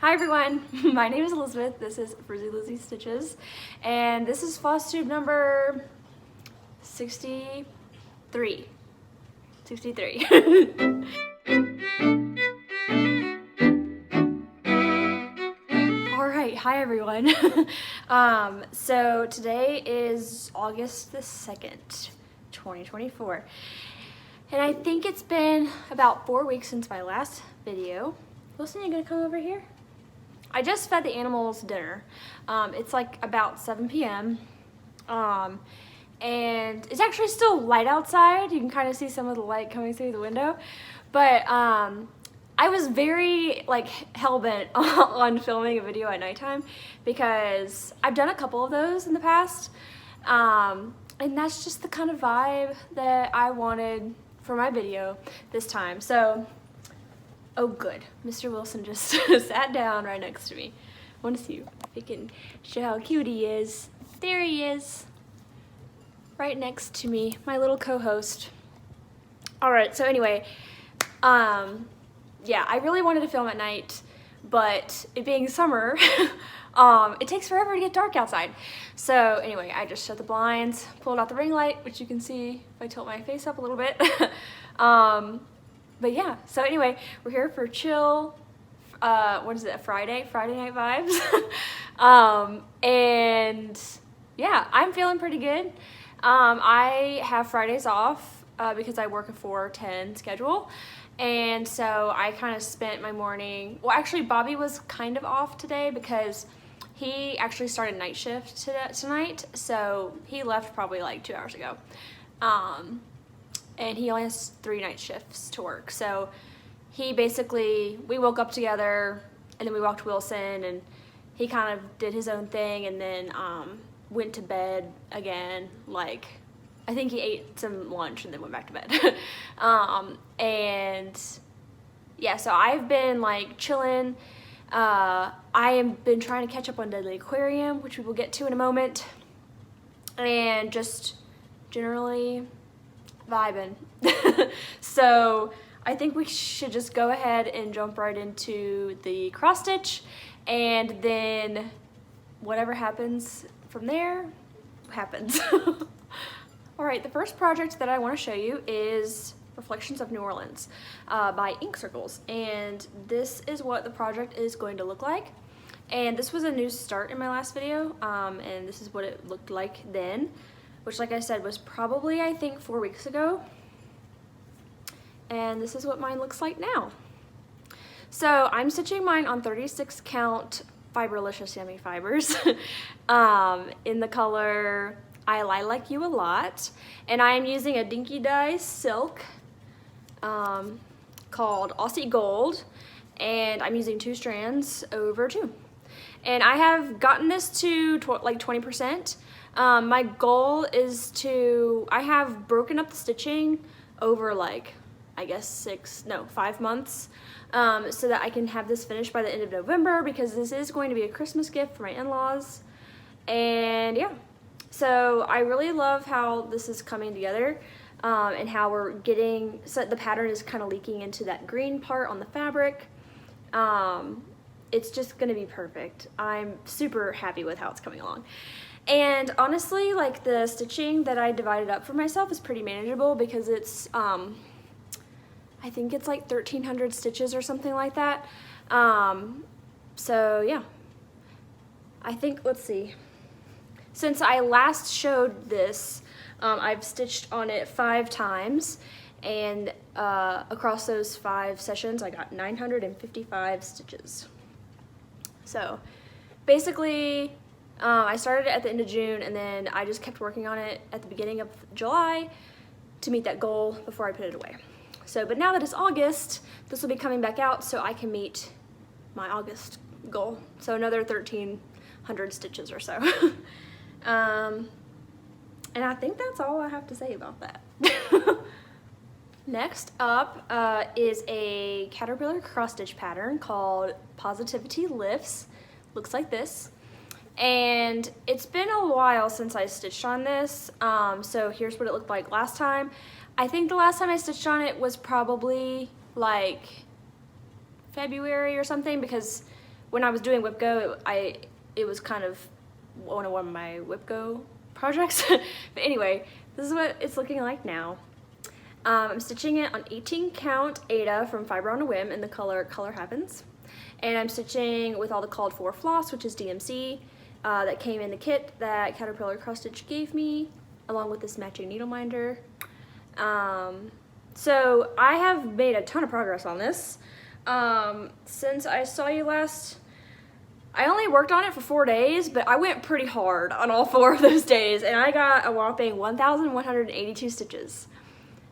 Hi everyone, my name is Elizabeth, this is Frizzy Lizzie Stitches, and this is Flosstube number 63. 63. Alright, hi everyone. So today is August the 2nd, 2024. And I think it's been about 4 weeks since my last video. Wilson, you gonna come over here? I just fed the animals dinner. It's like about 7 p.m. And it's actually still light outside. You can kind of see some of the light coming through the window. But I was very like hell-bent on filming a video at nighttime because I've done a couple of those in the past. And that's just the kind of vibe that I wanted for my video this time. So, oh good, Mr. Wilson just sat down right next to me. I want to see if he can show how cute he is. There he is, right next to me, my little co-host. Alright, so anyway, yeah, I really wanted to film at night, but it being summer, it takes forever to get dark outside. So anyway, I just shut the blinds, pulled out the ring light, which you can see if I tilt my face up a little bit. But yeah, so anyway, we're here for chill, what is it, Friday night vibes. And yeah, I'm feeling pretty good. I have Fridays off because I work a 4-10 schedule. And so I kind of spent my morning, well actually Bobby was kind of off today because he actually started night shift tonight. So he left probably like 2 hours ago. And he only has 3 night shifts to work. So he basically, we woke up together and then we walked Wilson and he kind of did his own thing and then went to bed again. Like, I think he ate some lunch and then went back to bed. And yeah, so I've been like chilling. I have been trying to catch up on Deadly Aquarium, which we will get to in a moment. And just generally vibing. So I think we should just go ahead and jump right into the cross stitch, and then whatever happens from there happens. Alright, the first project that I want to show you is Reflections of New Orleans by Ink Circles, and this is what the project is going to look like. And this was a new start in my last video, and this is what it looked like then, which like I said was probably I think 4 weeks ago. And this is what mine looks like now. So I'm stitching mine on 36 count Fiberlicious Yummy Fibers in the color I Lilac You a Lot. And I am using a Dinky Dye silk called Aussie Gold, and I'm using 2 strands over 2. And I have gotten this to like 20%. My goal is to, I have broken up the stitching over like, I guess 5 months, so that I can have this finished by the end of November, because this is going to be a Christmas gift for my in-laws. And yeah, so I really love how this is coming together, and how we're getting, so the pattern is kind of leaking into that green part on the fabric. It's just gonna be perfect. I'm super happy with how it's coming along. And honestly, like the stitching that I divided up for myself is pretty manageable because it's, I think it's like 1,300 stitches or something like that. So yeah, I think, let's see. Since I last showed this, I've stitched on it 5 times, and across those 5 sessions, I got 955 stitches. So basically, I started it at the end of June, and then I just kept working on it at the beginning of July to meet that goal before I put it away. So, but now that it's August, this will be coming back out so I can meet my August goal. So another 1,300 stitches or so. And I think that's all I have to say about that. Next up is a caterpillar cross stitch pattern called Positivity Lifts. Looks like this. And it's been a while since I stitched on this, so here's what it looked like last time. I think the last time I stitched on it was probably like February or something, because when I was doing WhipGo, it was kind of one of my WhipGo projects. But anyway, this is what it's looking like now. I'm stitching it on 18 count Ada from Fiber on a Whim in the color Happens. And I'm stitching with all the called for floss, which is DMC, that came in the kit that Caterpillar Cross Stitch gave me, along with this matching needle minder. So I have made a ton of progress on this. Since I saw you last, I only worked on it for 4 days, but I went pretty hard on all 4 of those days, and I got a whopping 1,182 stitches.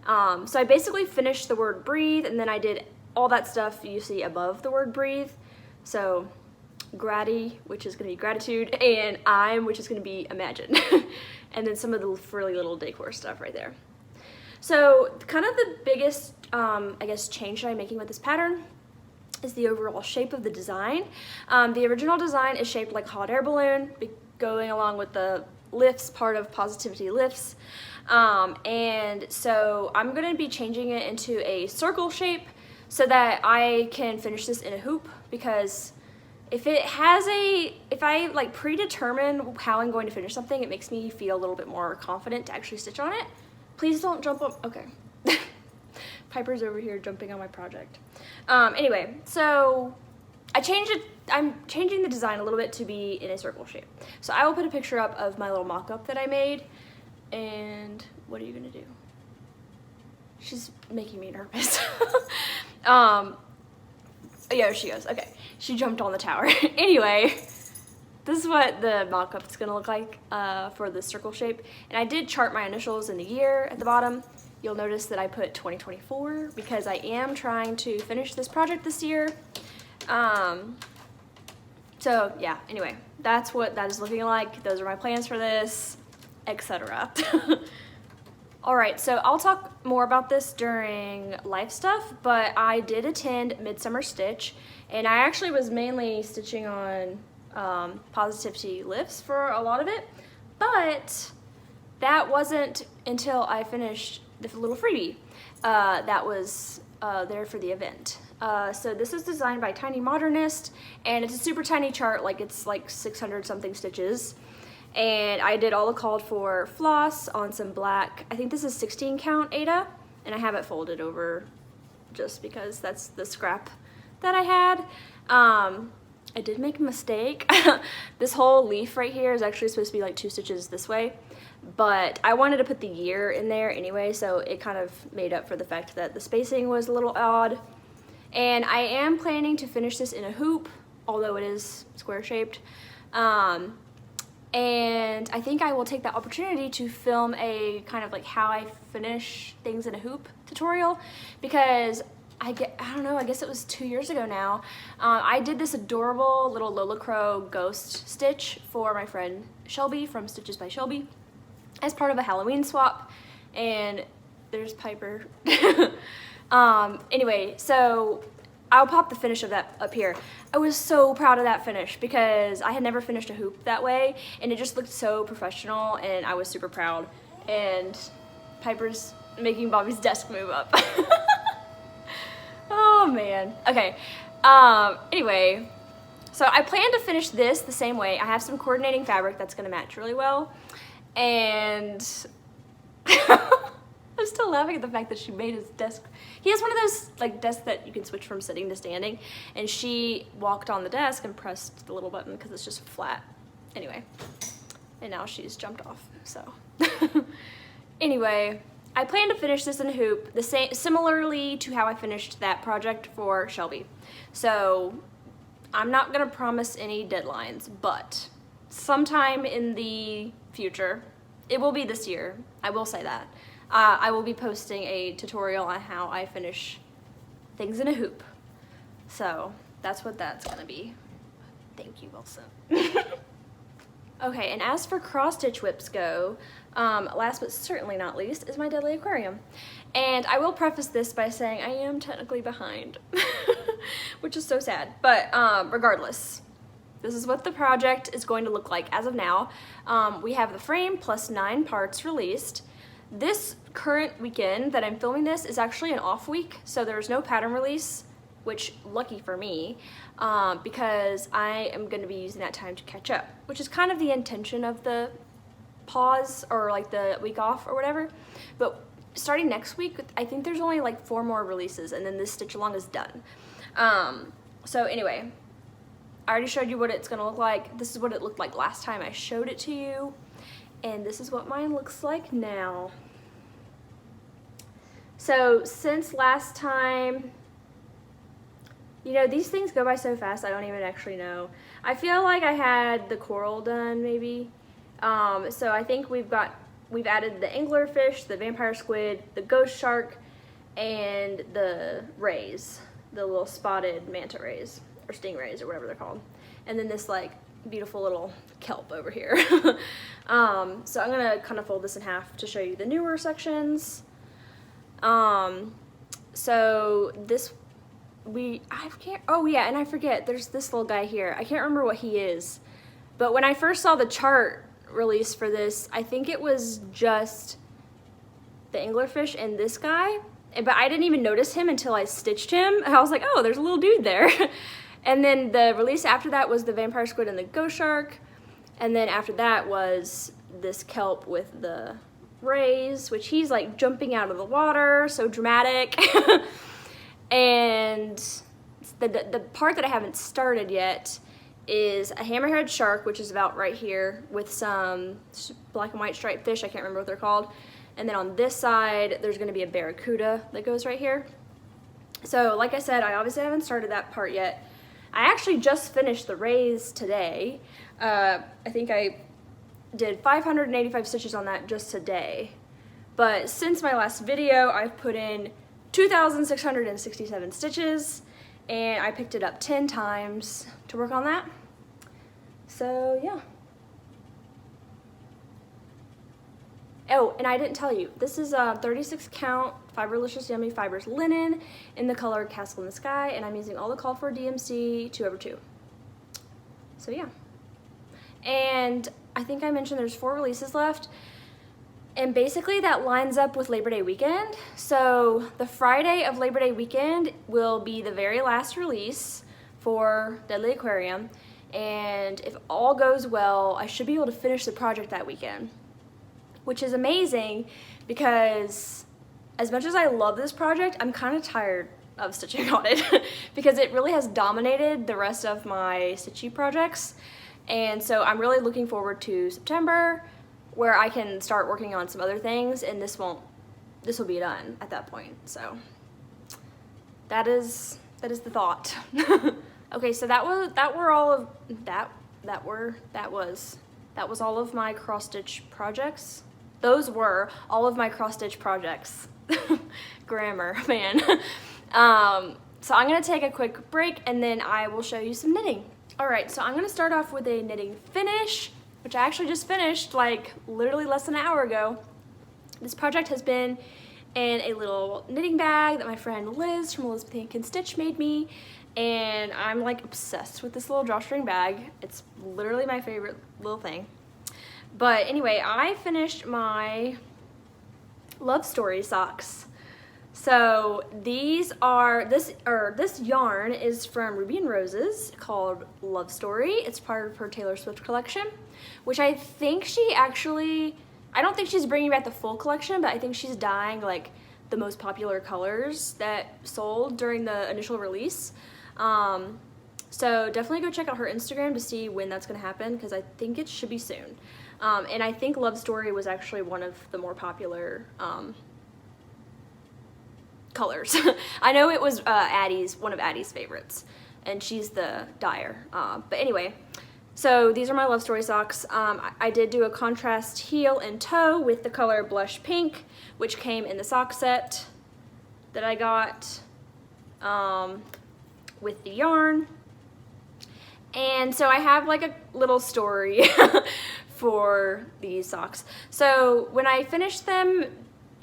So I basically finished the word breathe, and then I did all that stuff you see above the word breathe. So gratty, which is going to be gratitude, and I'm, which is going to be imagine. And then some of the frilly little decor stuff right there. So kind of the biggest, I guess, change that I'm making with this pattern is the overall shape of the design. The original design is shaped like a hot air balloon, going along with the lifts part of Positivity Lifts. And so I'm going to be changing it into a circle shape so that I can finish this in a hoop, because if I like predetermine how I'm going to finish something, it makes me feel a little bit more confident to actually stitch on it. Please don't jump up. Okay. Piper's over here jumping on my project. Anyway, so I'm changing the design a little bit to be in a circle shape. So I will put a picture up of my little mock-up that I made. And what are you gonna do? She's making me nervous. Yeah, she goes. Okay, she jumped on the tower. Anyway, this is what the mock-up is gonna look like for the circle shape. And I did chart my initials in the year at the bottom. You'll notice that I put 2024 because I am trying to finish this project this year. So yeah, anyway, that's what that is looking like. Those are my plans for this, etc. All right, so I'll talk more about this during life stuff, but I did attend Midsummer Stitch, and I actually was mainly stitching on Positivity Lifts for a lot of it, but that wasn't until I finished the little freebie that was there for the event. So this is designed by Tiny Modernist, and it's a super tiny chart, like it's like 600 something stitches. And I did all the called for floss on some black, I think this is 16 count Ada, and I have it folded over just because that's the scrap that I had. I did make a mistake. This whole leaf right here is actually supposed to be like 2 stitches this way, but I wanted to put the year in there anyway, so it kind of made up for the fact that the spacing was a little odd. And I am planning to finish this in a hoop, although it is square shaped. And I think I will take that opportunity to film a kind of like how I finish things in a hoop tutorial, because I don't know, I guess it was 2 years ago now. I did this adorable little Lola Crow ghost stitch for my friend Shelby from Stitches by Shelby as part of a Halloween swap, and there's Piper. Anyway, so I'll pop the finish of that up here. I was so proud of that finish because I had never finished a hoop that way, and it just looked so professional, and I was super proud. And Piper's making Bobby's desk move up. Oh man. Okay. Anyway, so I plan to finish this the same way. I have some coordinating fabric that's gonna match really well, and I'm still laughing at the fact that she made his desk. He has one of those like desks that you can switch from sitting to standing, and she walked on the desk and pressed the little button because it's just flat. Anyway, and now she's jumped off, so. Anyway, I plan to finish this in a hoop the same, similarly to how I finished that project for Shelby. So I'm not gonna promise any deadlines, but sometime in the future, it will be this year, I will say that. I will be posting a tutorial on how I finish things in a hoop. So that's what that's gonna be. Thank you, Wilson. Okay, and as for cross stitch whips go, last but certainly not least is my Deadly Aquarium. And I will preface this by saying I am technically behind, which is so sad, but regardless, this is what the project is going to look like as of now. We have the frame plus 9 parts released. This current weekend that I'm filming this is actually an off week, so there's no pattern release which lucky for me, because I am going to be using that time to catch up, which is kind of the intention of the pause or like the week off or whatever. But starting next week, I think there's only like 4 more releases, and then this stitch along is done. So anyway, I already showed you what it's gonna look like. This is what it looked like last time I showed it to you, and this is what mine looks like now. So since last time, you know, these things go by so fast I don't even actually know. I feel like I had the coral done maybe. So I think we've added the anglerfish, the vampire squid, the ghost shark, and the rays, the little spotted manta rays or stingrays or whatever they're called, and then this like beautiful little kelp over here. So I'm gonna kind of fold this in half to show you the newer sections. So this oh yeah, and I forget, there's this little guy here. I can't remember what he is, but when I first saw the chart release for this, I think it was just the anglerfish and this guy, but I didn't even notice him until I stitched him. I was like, oh, there's a little dude there. And then the release after that was the vampire squid and the ghost shark, and then after that was this kelp with the rays, which he's like jumping out of the water, so dramatic. And the part that I haven't started yet is a hammerhead shark, which is about right here, with some black and white striped fish. I can't remember what they're called. And then on this side, there's going to be a barracuda that goes right here. So like I said, I obviously haven't started that part yet. I actually just finished the rays today. I think I did 585 stitches on that just today. But since my last video, I've put in 2,667 stitches, and I picked it up 10 times to work on that. So yeah. Oh, and I didn't tell you, this is a 36 count Fiberlicious Yummy Fibers linen in the color Castle in the Sky, and I'm using all the call for DMC 2/2. So yeah. And I think I mentioned there's 4 releases left. And basically that lines up with Labor Day weekend. So the Friday of Labor Day weekend will be the very last release for Deadly Aquarium. And if all goes well, I should be able to finish the project that weekend, which is amazing because as much as I love this project, I'm kind of tired of stitching on it because it really has dominated the rest of my STITCHY projects. And so I'm really looking forward to September, where I can start working on some other things, and this will be done at that point. So that is the thought. Okay, so that was all of my cross stitch projects. Those were all of my cross stitch projects. Grammar, man. So I'm gonna take a quick break and then I will show you some knitting. All right, so I'm gonna start off with a knitting finish, which I actually just finished like literally less than an hour ago. This project has been in a little knitting bag that my friend Liz from Elizabeth Can Stitch made me, and I'm like obsessed with this little drawstring bag. It's literally my favorite little thing. But anyway, I finished my Love Story socks. So these are, this yarn is from Ruby and Roses called Love Story. It's part of her Taylor Swift collection, which I think she actually, I don't think she's bringing back the full collection, but I think she's dyeing like the most popular colors that sold during the initial release. So definitely go check out her Instagram to see when that's gonna happen, because I think it should be soon. And I think Love Story was actually one of the more popular colors. I know it was one of Addie's favorites, and she's the dyer. But anyway, so these are my Love Story socks. I did do a contrast heel and toe with the color Blush Pink, which came in the sock set that I got with the yarn. And so I have like a little story for these socks. So when I finished them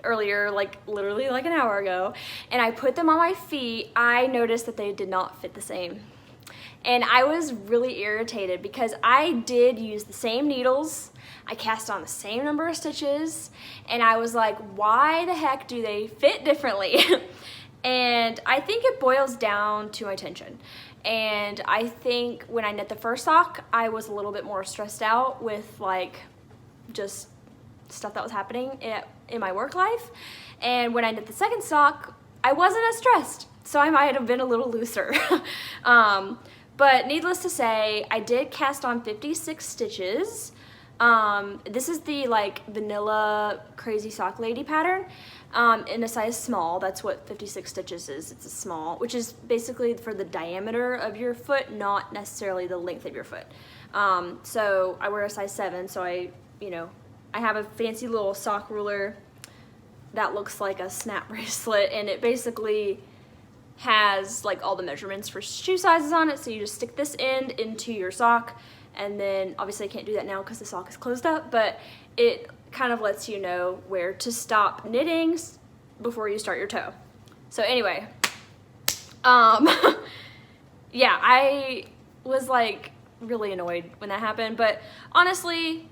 earlier, like literally like an hour ago, and I put them on my feet, I noticed that they did not fit the same. And I was really irritated because I did use the same needles, I cast on the same number of stitches, and I was like, why the heck do they fit differently? And I think it boils down to my tension. And I think when I knit the first sock, I was a little bit more stressed out with like just stuff that was happening in my work life. And when I knit the second sock, I wasn't as stressed. So I might have been a little looser. But needless to say, I did cast on 56 stitches. This is the like vanilla crazy sock lady pattern. In a size small. That's what 56 stitches is. It's a small, which is basically for the diameter of your foot, not necessarily the length of your foot. So I wear a size 7, so I have a fancy little sock ruler that looks like a snap bracelet, and it basically has like all the measurements for shoe sizes on it. So you just stick this end into your sock, and then obviously I can't do that now because the sock is closed up, but it kind of lets you know where to stop knitting before you start your toe. So anyway, yeah, I was like really annoyed when that happened, but honestly,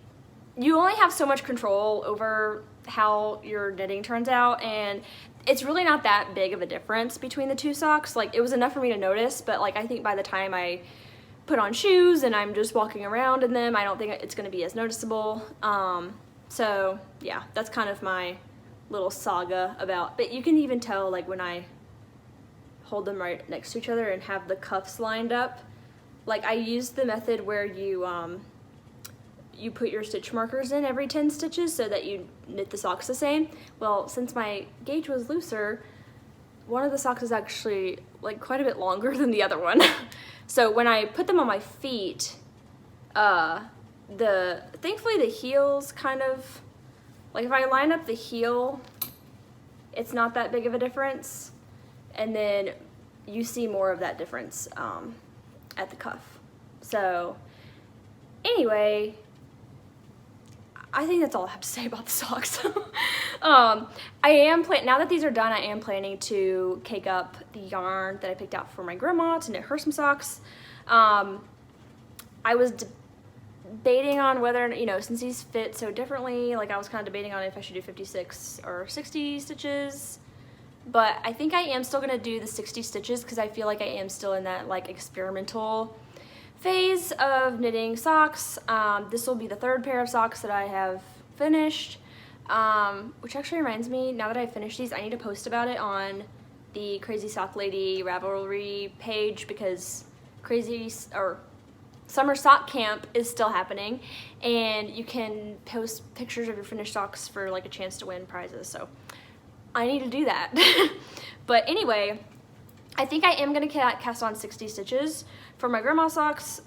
you only have so much control over how your knitting turns out, and it's really not that big of a difference between the two socks. Like, it was enough for me to notice, but like I think by the time I put on shoes and I'm just walking around in them, I don't think it's going to be as noticeable. So yeah, that's kind of my little saga about, but you can even tell like when I hold them right next to each other and have the cuffs lined up. Like, I used the method where you put your stitch markers in every 10 stitches so that you knit the socks the same. Well, since my gauge was looser, one of the socks is actually like quite a bit longer than the other one. So when I put them on my feet, thankfully the heels kind of, like if I line up the heel, it's not that big of a difference. And then you see more of that difference at the cuff. So anyway, I think that's all I have to say about the socks. I am now that these are done, I am planning to cake up the yarn that I picked out for my grandma to knit her some socks. I was debating on whether, since these fit so differently, like I was kind of debating on if I should do 56 or 60 stitches. But I think I am still gonna do the 60 stitches because I feel like I am still in that like experimental phase of knitting socks. This will be the third pair of socks that I have finished, which actually reminds me, now that I've finished these, I need to post about it on the Crazy Sock Lady Ravelry page because Summer Sock Camp is still happening, and you can post pictures of your finished socks for like a chance to win prizes. So I need to do that. But anyway, I think I am gonna cast on 60 stitches for my grandma socks,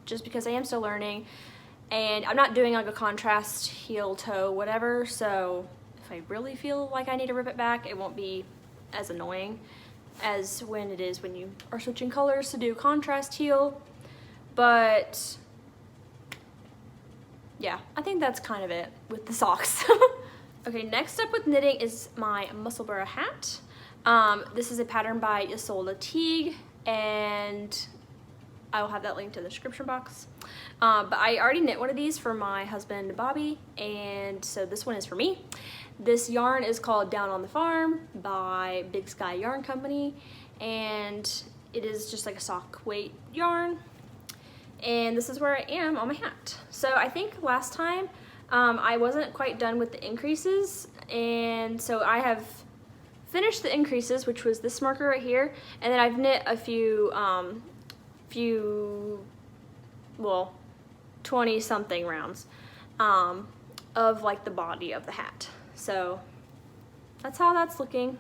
just because I am still learning, and I'm not doing like a contrast heel toe whatever, so if I really feel like I need to rip it back, it won't be as annoying as when it is when you are switching colors to do contrast heel. But yeah, I think that's kind of it with the socks. Okay, next up with knitting is my Musselburgh Hat. This is a pattern by Isolde Teague, and I will have that linked in the description box. But I already knit one of these for my husband Bobby, and so this one is for me. This yarn is called Down on the Farm by Big Sky Yarn Company, and it is just like a sock weight yarn. And this is where I am on my hat. So I think last time I wasn't quite done with the increases, and so I have finished the increases, which was this marker right here, and then I've knit a few, well, 20 something rounds of like the body of the hat. So that's how that's looking.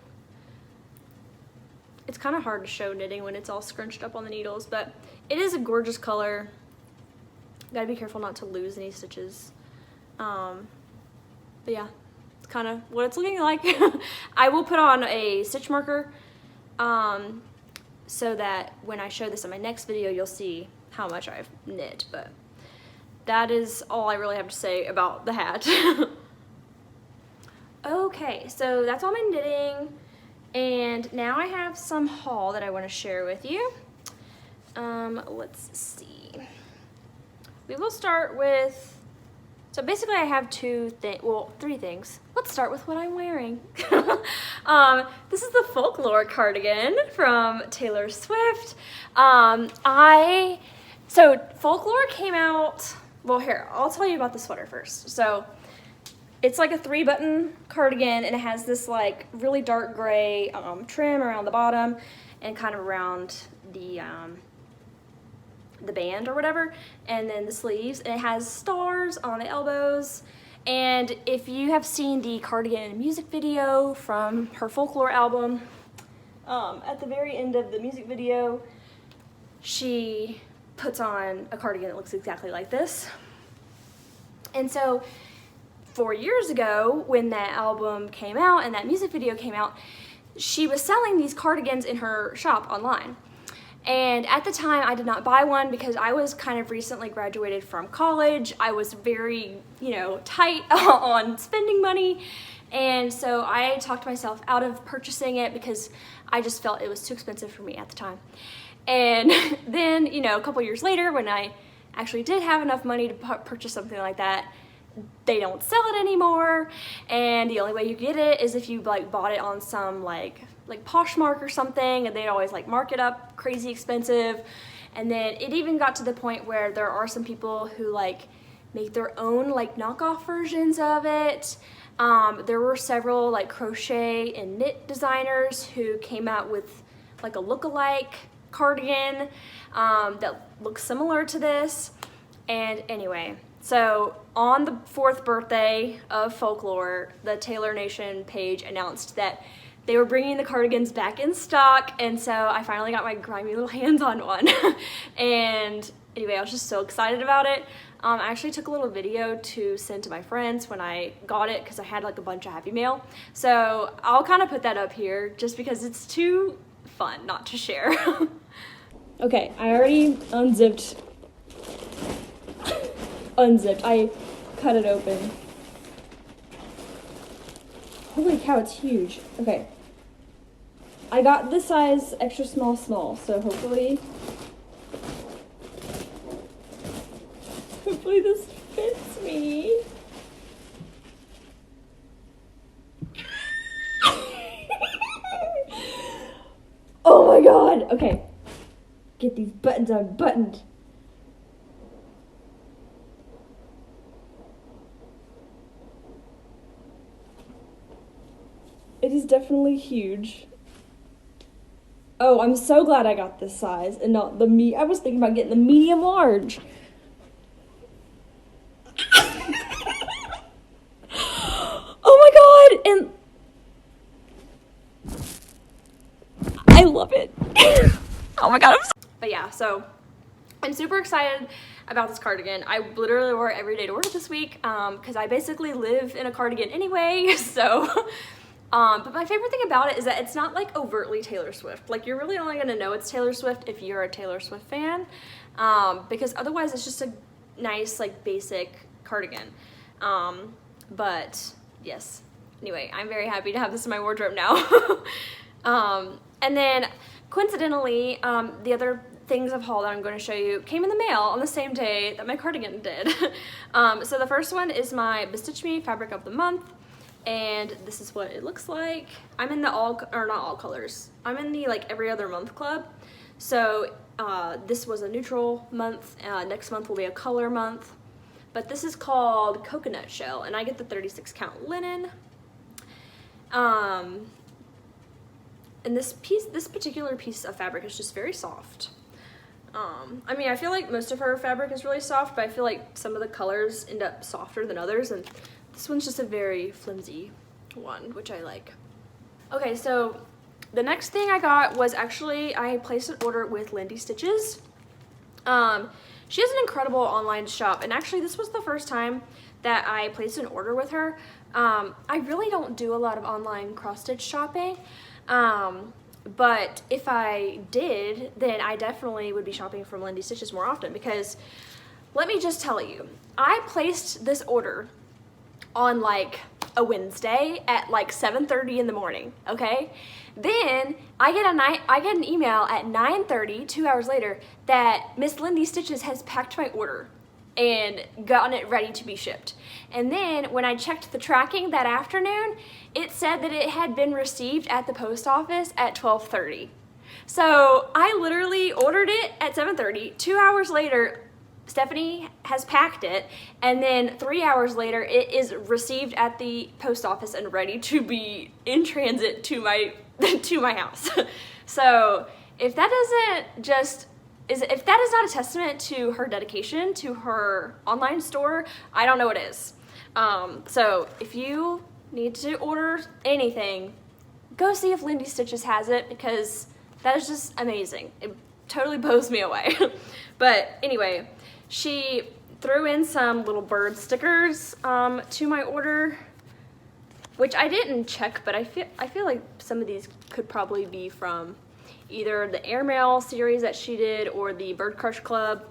It's kind of hard to show knitting when it's all scrunched up on the needles, but it is a gorgeous color. Gotta be careful not to lose any stitches. But yeah, it's kind of what it's looking like. I will put on a stitch marker so that when I show this in my next video, you'll see how much I've knit, but that is all I really have to say about the hat. Okay, so that's all my knitting, and now I have some haul that I want to share with you. Let's see. We will start with So basically I have three things. Let's start with what I'm wearing. This is the Folklore cardigan from Taylor Swift. So Folklore came out, well here, I'll tell you about the sweater first. So it's like a 3-button cardigan and it has this like really dark gray trim around the bottom and kind of around the band or whatever, and then the sleeves, and it has stars on the elbows. And if you have seen the cardigan music video from her Folklore album, at the very end of the music video she puts on a cardigan that looks exactly like this. And so 4 years ago when that album came out and that music video came out, she was selling these cardigans in her shop online. And at the time I did not buy one because I was kind of recently graduated from college. I was very, tight on spending money. And so I talked myself out of purchasing it because I just felt it was too expensive for me at the time. And then, a couple years later when I actually did have enough money to purchase something like that, they don't sell it anymore. And the only way you get it is if you like bought it on some like Poshmark or something, and they'd always like mark it up crazy expensive. And then it even got to the point where there are some people who like make their own like knockoff versions of it. There were several like crochet and knit designers who came out with like a look-alike cardigan that looks similar to this. And anyway, so on the 4th birthday of Folklore, the Taylor Nation page announced that they were bringing the cardigans back in stock, and so I finally got my grimy little hands on one. And anyway, I was just so excited about it. I actually took a little video to send to my friends when I got it because I had like a bunch of Happy Mail. So I'll kind of put that up here just because it's too fun not to share. Okay, I already unzipped. I cut it open. Holy cow, it's huge. Okay. I got this size extra small, so hopefully this fits me. Oh my god! Okay. Get these buttons unbuttoned. It is definitely huge. Oh, I'm so glad I got this size and not the I was thinking about getting the medium large. Oh my god! And I love it. Oh my god, But yeah, so I'm super excited about this cardigan. I literally wore it every day to work this week because I basically live in a cardigan anyway, so but my favorite thing about it is that it's not like overtly Taylor Swift. Like you're really only gonna know it's Taylor Swift if you're a Taylor Swift fan, because otherwise it's just a nice like basic cardigan. But yes, anyway, I'm very happy to have this in my wardrobe now. And then coincidentally, the other things of haul that I'm going to show you came in the mail on the same day that my cardigan did. So the first one is my Bestitch Me Fabric of the Month. And this is what it looks like. I'm in the not all colors. I'm in the like every other month club. So this was a neutral month. Next month will be a color month. But this is called Coconut Shell, and I get the 36 count linen. And this particular piece of fabric is just very soft. I mean, I feel like most of her fabric is really soft, but I feel like some of the colors end up softer than others, and this one's just a very flimsy one, which I like. Okay, so the next thing I got was actually, I placed an order with Lindy Stitches. She has an incredible online shop, and actually this was the first time that I placed an order with her. I really don't do a lot of online cross-stitch shopping, but if I did, then I definitely would be shopping from Lindy Stitches more often, because let me just tell you, I placed this order on like a Wednesday at like 7:30 in the morning, okay? Then I get an email at 9:30, 2 hours later, that Miss Lindy Stitches has packed my order. and gotten it ready to be shipped. And then when I checked the tracking that afternoon, it said that it had been received at the post office at 12:30. So I literally ordered it at 7:30. 2 hours later, Stephanie has packed it, and then 3 hours later, it is received at the post office and ready to be in transit to my to my house. So if that doesn't just if that is not a testament to her dedication to her online store, I don't know what is. So if you need to order anything, go see if Lindy Stitches has it, because that is just amazing. It totally blows me away. But anyway, she threw in some little bird stickers to my order, which I didn't check, but I feel like some of these could probably be from either the Airmail series that she did or the Bird Crush Club.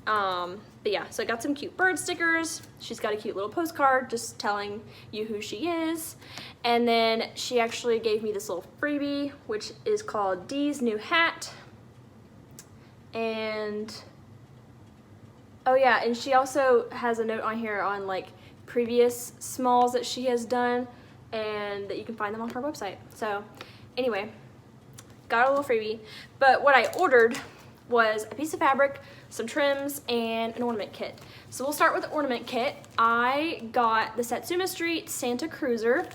But yeah, so I got some cute bird stickers. She's got a cute little postcard just telling you who she is. And then she actually gave me this little freebie, which is called Dee's New Hat. And oh yeah, and she also has a note on here on like previous smalls that she has done, and that you can find them on her website. So anyway, got a little freebie. But what I ordered was a piece of fabric, some trims, and an ornament kit. So we'll start with the ornament kit. I got the Satsuma Street Santa Cruiser,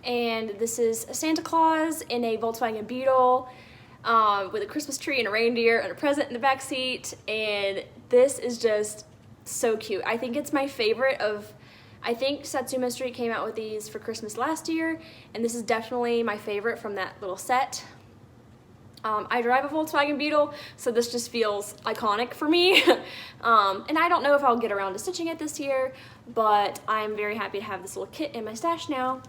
and this is a Santa Claus in a Volkswagen Beetle with a Christmas tree and a reindeer and a present in the back seat, and this is just so cute. I think it's my favorite of, I think Satsuma Street came out with these for Christmas last year, and this is definitely my favorite from that little set. I drive a Volkswagen Beetle, so this just feels iconic for me. And I don't know if I'll get around to stitching it this year, but I'm very happy to have this little kit in my stash now.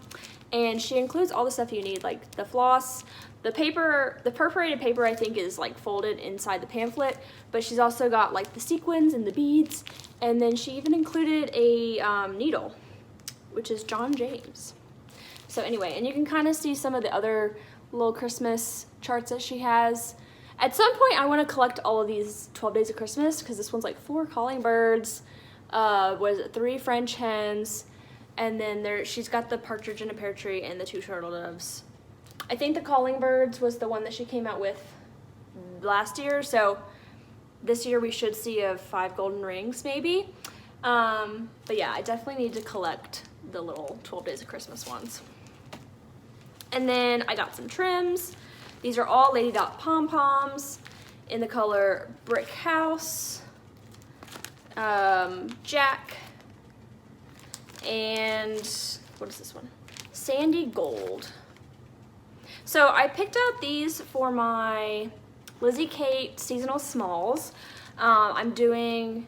And she includes all the stuff you need, like the floss, the paper, the perforated paper I think is like folded inside the pamphlet, but she's also got like the sequins and the beads, and then she even included a needle, which is John James. So anyway, and you can kind of see some of the other little Christmas charts that she has. At some point I want to collect all of these 12 Days of Christmas, because this one's like 4 calling birds, 3 French hens, and then she's got the partridge in a pear tree and the 2 turtle doves. I think the calling birds was the one that she came out with last year, so this year we should see 5 golden rings maybe. But yeah, I definitely need to collect the little 12 Days of Christmas ones. And then I got some trims. These are all Lady Dot pom-poms in the color Brick House, Jack, and what is this one? Sandy Gold. So I picked out these for my Lizzie Kate seasonal smalls. I'm doing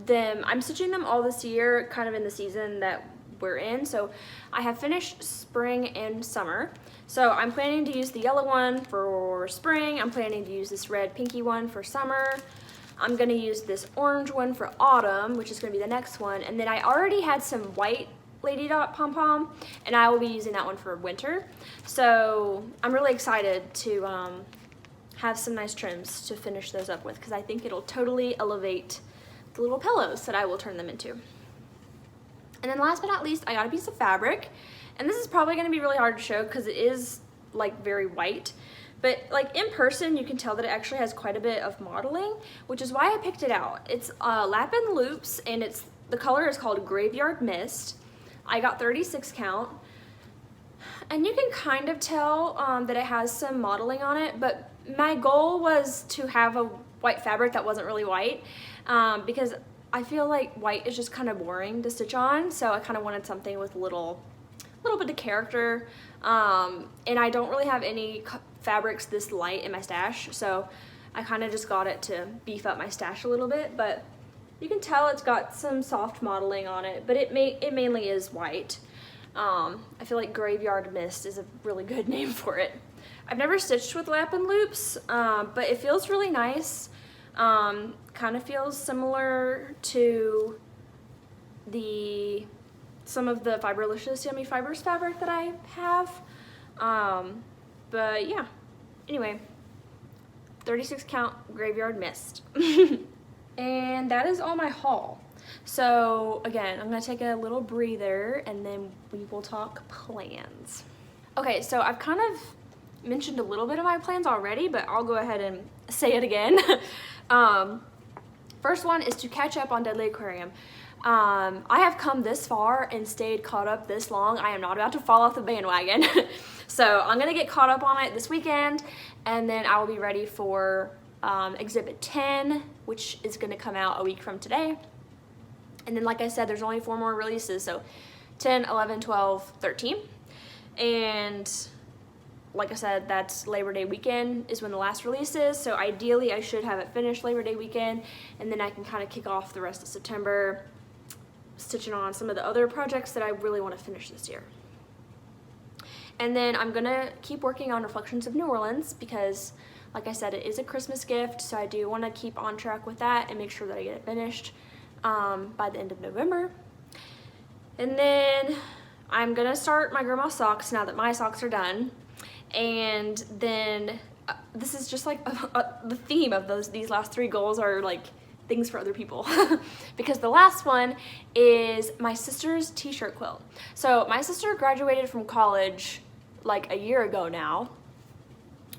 them, I'm stitching them all this year, kind of in the season that we're in. So I have finished spring and summer. So I'm planning to use the yellow one for spring. I'm planning to use this red pinky one for summer. I'm gonna use this orange one for autumn, which is gonna be the next one. And then I already had some white Lady Dot pom-pom, and I will be using that one for winter. So I'm really excited to have some nice trims to finish those up with, because I think it'll totally elevate the little pillows that I will turn them into. And then last but not least, I got a piece of fabric, and this is probably going to be really hard to show because it is like very white, but like in person you can tell that it actually has quite a bit of modeling, which is why I picked it out. It's Lap and Loops, and the color is called Graveyard Mist. I got 36 count, and you can kind of tell that it has some modeling on it, but my goal was to have a white fabric that wasn't really white, because I feel like white is just kind of boring to stitch on, so I kind of wanted something with a little bit of character, and I don't really have any fabrics this light in my stash, so I kind of just got it to beef up my stash a little bit. But you can tell it's got some soft modeling on it, but it mainly is white. I feel like Graveyard Mist is a really good name for it. I've never stitched with Lap and Loops, but it feels really nice. Kind of feels similar to some of the Fiberlicious Yummy Fibers fabric that I have. But yeah, anyway, 36 count Graveyard Mist. And that is all my haul. So again, I'm gonna take a little breather and then we will talk plans. Okay, so I've kind of mentioned a little bit of my plans already, but I'll go ahead and say it again. First one is to catch up on Deadly Aquarium. I have come this far and stayed caught up this long. I am not about to fall off the bandwagon. So I'm gonna get caught up on it this weekend, and then I will be ready for Exhibit 10, which is gonna come out a week from today. And then, like I said, there's only 4 more releases, so 10, 11, 12, 13. And like I said, that's Labor Day weekend is when the last release is, so ideally I should have it finished Labor Day weekend, and then I can kind of kick off the rest of September stitching on some of the other projects that I really want to finish this year. And then I'm gonna keep working on Reflections of New Orleans because, like I said, it is a Christmas gift, so I do want to keep on track with that and make sure that I get it finished by the end of November. And then I'm gonna start my grandma's socks now that my socks are done. And then this is just like the theme of these last 3 goals are like things for other people. Because the last one is my sister's t-shirt quilt. So my sister graduated from college like a year ago now,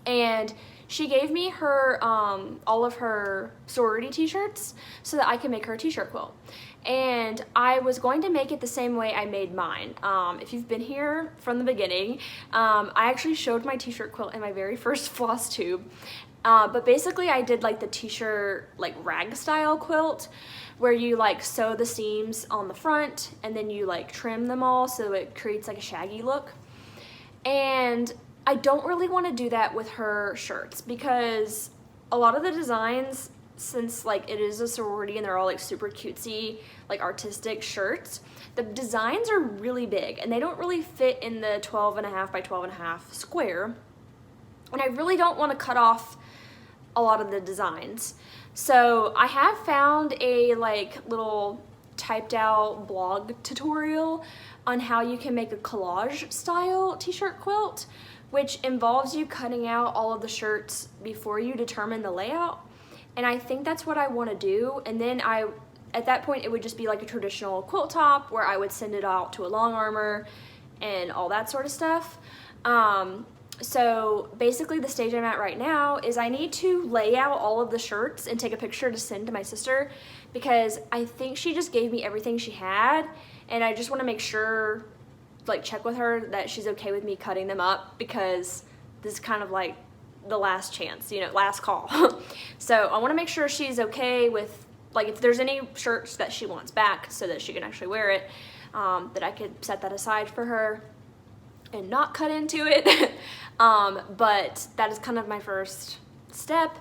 and she gave me her all of her sorority t-shirts so that I can make her a t-shirt quilt. And I was going to make it the same way I made mine. If you've been here from the beginning, I actually showed my t-shirt quilt in my very first Flosstube. But basically I did like the t-shirt like rag style quilt where you like sew the seams on the front and then you like trim them all so it creates like a shaggy look. And I don't really want to do that with her shirts because a lot of the designs, since like it is a sorority and they're all like super cutesy, like artistic shirts, the designs are really big and they don't really fit in the 12.5 by 12.5 square. And I really don't want to cut off a lot of the designs. So I have found a like little typed out blog tutorial on how you can make a collage style t-shirt quilt, which involves you cutting out all of the shirts before you determine the layout. And I think that's what I want to do. And then at that point, it would just be like a traditional quilt top where I would send it out to a long armor and all that sort of stuff. So basically the stage I'm at right now is I need to lay out all of the shirts and take a picture to send to my sister because I think she just gave me everything she had, and I just want to make sure, like check with her that she's okay with me cutting them up because this is kind of like the last chance, you know, last call. So I want to make sure she's okay with, like, if there's any shirts that she wants back so that she can actually wear it, that I could set that aside for her and not cut into it. But that is kind of my first step,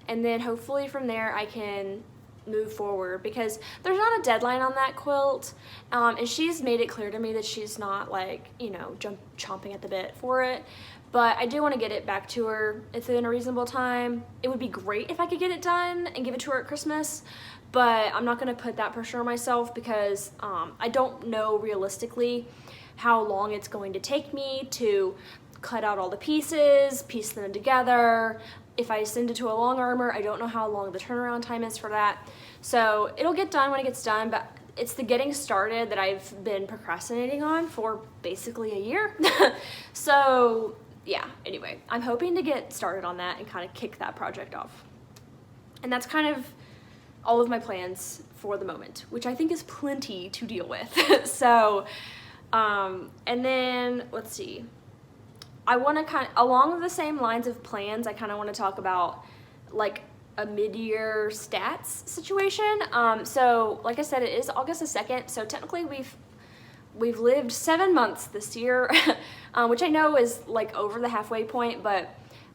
and then hopefully from there I can move forward because there's not a deadline on that quilt, and she's made it clear to me that she's not like, you know, chomping at the bit for it. But I do want to get it back to her within a reasonable time. It would be great if I could get it done and give it to her at Christmas, but I'm not going to put that pressure on myself because I don't know realistically how long it's going to take me to cut out all the pieces, piece them together. If I send it to a long armor, I don't know how long the turnaround time is for that. So it'll get done when it gets done, but it's the getting started that I've been procrastinating on for basically a year. So yeah, anyway, I'm hoping to get started on that and kind of kick that project off. And that's kind of all of my plans for the moment, which I think is plenty to deal with. So, and then let's see. I want to kind of, along the same lines of plans, I kind of want to talk about like a mid-year stats situation. So like I said, it is August the 2nd, so technically we've lived 7 months this year, which I know is like over the halfway point, but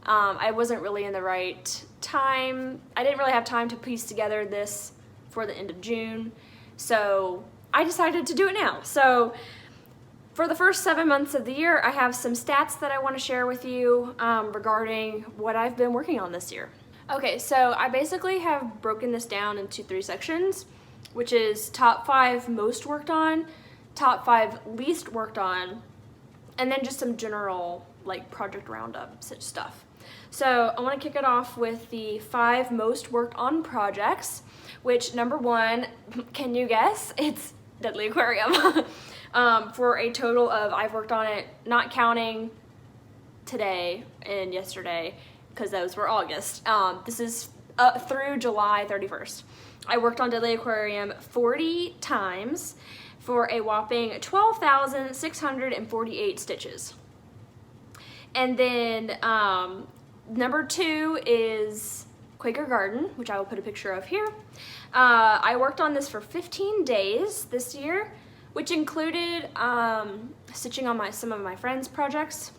I wasn't really in the right time. I didn't really have time to piece together this for the end of June, so I decided to do it now. So for the first 7 months of the year, I have some stats that I want to share with you regarding what I've been working on this year. Okay, so I basically have broken this down into 3 sections, which is top 5 most worked on, top 5 least worked on, and then just some general like project roundup such stuff. So I want to kick it off with the 5 most worked on projects, which number 1, can you guess? It's Deadly Aquarium. For a total of, I've worked on it, not counting today and yesterday, because those were August. This is through July 31st. I worked on Deadly Aquarium 40 times for a whopping 12,648 stitches. And then number 2 is Quaker Garden, which I will put a picture of here. I worked on this for 15 days this year, which included stitching on some of my friends' projects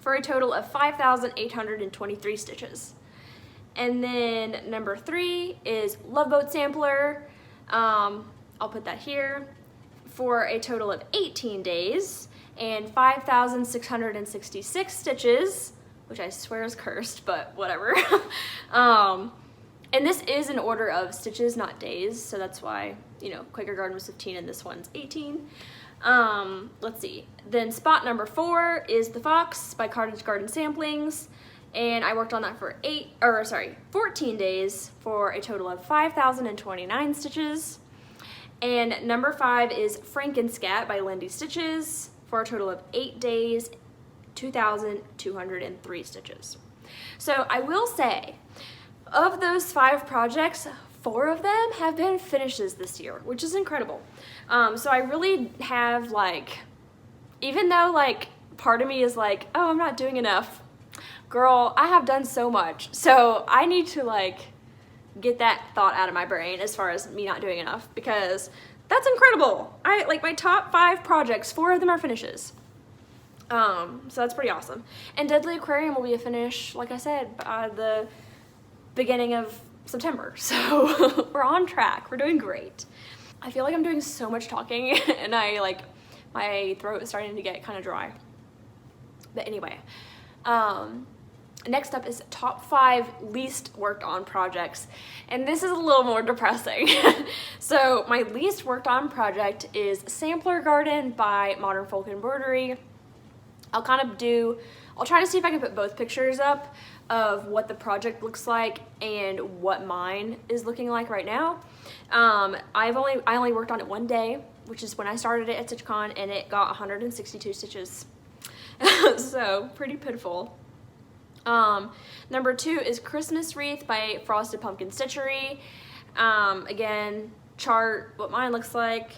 for a total of 5,823 stitches. And then number 3 is Love Boat Sampler. I'll put that here, for a total of 18 days and 5,666 stitches, which I swear is cursed, but whatever. And this is in order of stitches, not days, so that's why, you know, Quaker Garden was 15 and this one's 18. Let's see. Then spot number 4 is The Fox by Cottage Garden Samplings, and I worked on that for 14 days for a total of 5,029 stitches. And number 5 is Frankenscat by Lindy Stitches for a total of 8 days, 2,203 stitches. So I will say, of those 5 projects, 4 of them have been finishes this year, which is incredible. So I really have, like, even though, like, part of me is like, oh, I'm not doing enough. Girl, I have done so much. So I need to, like, get that thought out of my brain as far as me not doing enough, because that's incredible. Like, my top 5 projects, 4 of them are finishes. So that's pretty awesome. And Deadly Aquarium will be a finish, like I said, by the beginning of September. So we're on track. We're doing great. I feel like I'm doing so much talking and my throat is starting to get kind of dry. But anyway, next up is top 5 least worked on projects. And this is a little more depressing. So my least worked on project is Sampler Garden by Modern Folk Embroidery. I'll try to see if I can put both pictures up of what the project looks like and what mine is looking like right now. I only worked on it 1 day, which is when I started it at STITCHCON, and it got 162 stitches. So pretty pitiful. Number 2 is Christmas Wreath by Frosted Pumpkin Stitchery. Again, chart what mine looks like.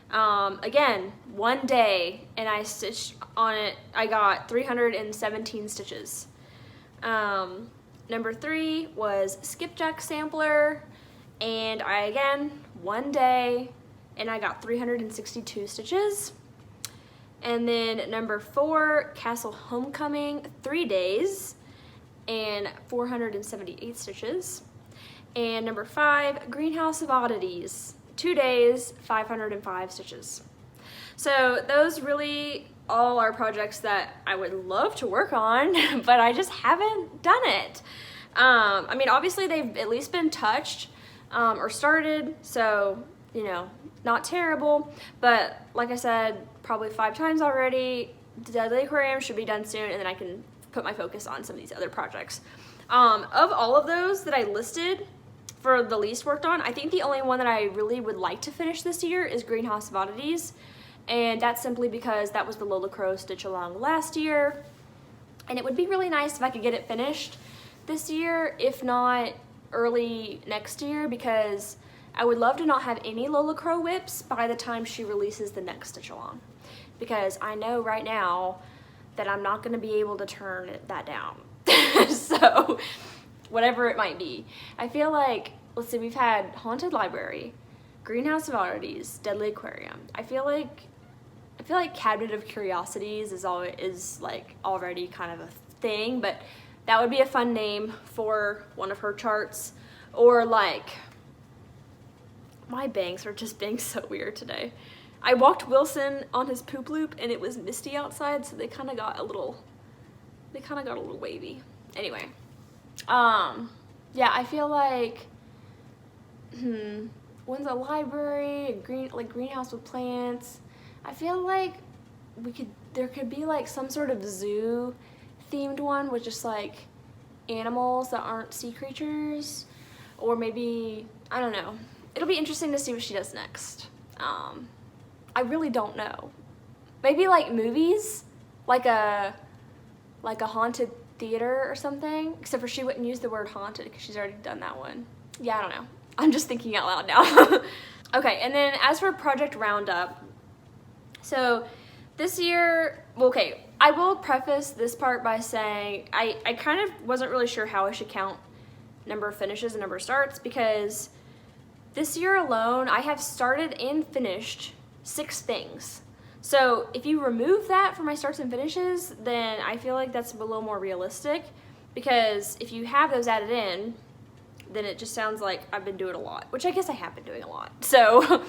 Again, 1 day, and I stitched on it, I got 317 stitches. Number 3 was Skipjack Sampler, and again, 1 day, and I got 362 stitches. And then number 4, Castle Homecoming, 3 days, and 478 stitches. And number 5, Greenhouse of Oddities, 2 days, 505 stitches. So those really all are projects that I would love to work on, but I just haven't done it. I mean, obviously they've at least been touched or started, so, you know, not terrible, but like I said, probably 5 times already. Deadly Aquarium should be done soon, and then I can put my focus on some of these other projects. Of all of those that I listed for the least worked on, I think the only one that I really would like to finish this year is Greenhouse of Oddities. And that's simply because that was the Lola Crow stitch along last year. And it would be really nice if I could get it finished this year, if not early next year, because I would love to not have any Lola Crow whips by the time she releases the next stitch along. Because I know right now that I'm not gonna be able to turn that down. So, whatever it might be. I feel like, let's see, we've had Haunted Library, Greenhouse of Oddities, Deadly Aquarium. I feel like Cabinet of Curiosities is like already kind of a thing, but that would be a fun name for one of her charts. Or like, my bangs are just being so weird today. I walked Wilson on his poop loop and it was misty outside, so they kind of got a little wavy. Anyway, yeah, I feel like, one's a library, a greenhouse with plants. I feel like there could be like some sort of zoo themed one with just like animals that aren't sea creatures, or maybe, I don't know. It'll be interesting to see what she does next. I really don't know. Maybe like movies, like a haunted theater or something, except for she wouldn't use the word haunted because she's already done that one. Yeah, I don't know. I'm just thinking out loud now. Okay, and then as for Project Roundup, so this year, okay, I will preface this part by saying I kind of wasn't really sure how I should count number of finishes and number of starts, because this year alone I have started and finished 6 things. So if you remove that from my starts and finishes, then I feel like that's a little more realistic, because if you have those added in, then it just sounds like I've been doing a lot, which I guess I have been doing a lot. So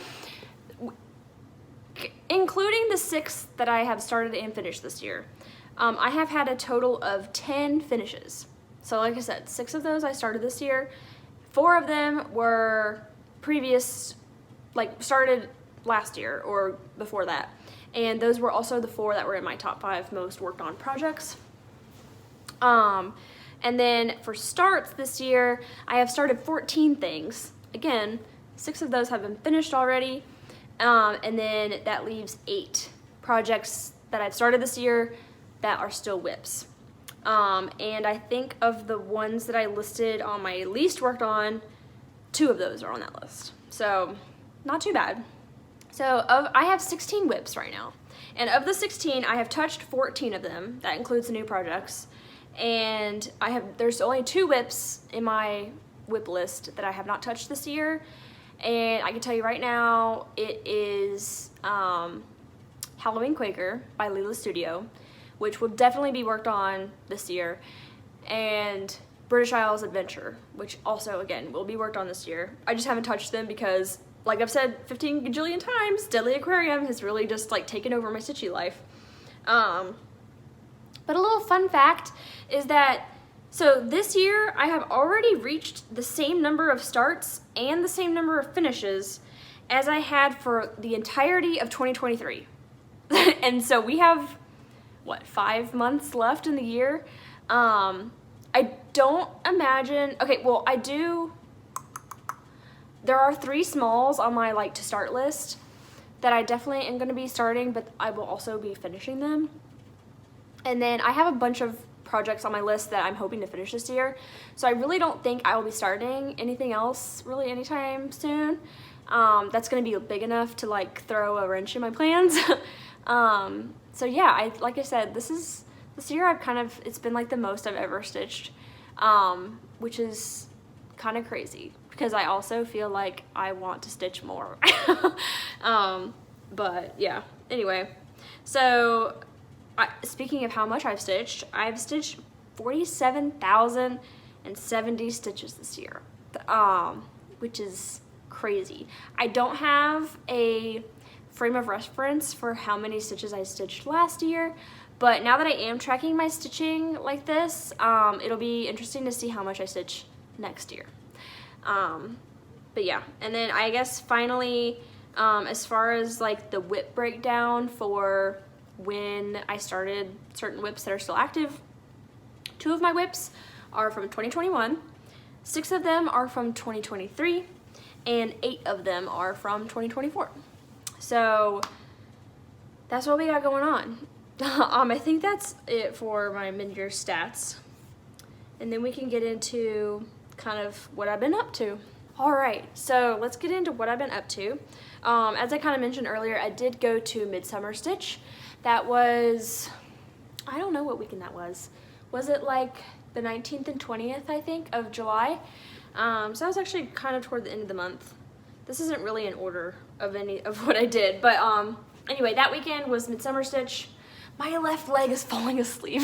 including the 6 that I have started and finished this year, I have had a total of 10 finishes. So like I said, 6 of those I started this year. 4 of them were previous, like started last year or before that. And those were also the 4 that were in my top 5 most worked on projects. And then for starts this year, I have started 14 things. Again, 6 of those have been finished already. And then that leaves 8 projects that I've started this year that are still whips. And I think of the ones that I listed on my least worked on, 2 of those are on that list. So not too bad. So I have 16 whips right now. And of the 16, I have touched 14 of them. That includes the new projects. And there's only 2 whips in my whip list that I have not touched this year. And I can tell you right now, it is Halloween Quaker by Lola Studio, which will definitely be worked on this year, and British Isles Adventure, which also, again, will be worked on this year. I just haven't touched them because, like I've said 15 gajillion times, Deadly Aquarium has really just like taken over my stitchy life. But a little fun fact is that, so this year I have already reached the same number of starts and the same number of finishes as I had for the entirety of 2023. And so we have, what, 5 months left in the year? I don't imagine, okay, well, I do, there are 3 smalls on my like to start list that I definitely am going to be starting, but I will also be finishing them. And then I have a bunch of projects on my list that I'm hoping to finish this year. So I really don't think I will be starting anything else really anytime soon. That's going to be big enough to like throw a wrench in my plans. So yeah, like I said, this year it's been like the most I've ever stitched, which is kind of crazy because I also feel like I want to stitch more. But yeah, anyway, so speaking of how much I've stitched 47,070 stitches this year, which is crazy. I don't have a frame of reference for how many stitches I stitched last year, but now that I am tracking my stitching like this, it'll be interesting to see how much I stitch next year. But yeah, and then I guess finally, as far as like the whip breakdown for when I started certain whips that are still active, 2 of my whips are from 2021, 6 of them are from 2023, and 8 of them are from 2024. So that's what we got going on. I think that's it for my mid-year stats, and then we can get into kind of what I've been up to. All right, so let's get into what I've been up to. As I kind of mentioned earlier, I did go to Midsummer Stitch. That was, I don't know what weekend that was. Was it like the 19th and 20th, I think, of July? So that was actually kind of toward the end of the month. This isn't really in order of any of what I did, but anyway, that weekend was Midsummer Stitch. My left leg is falling asleep.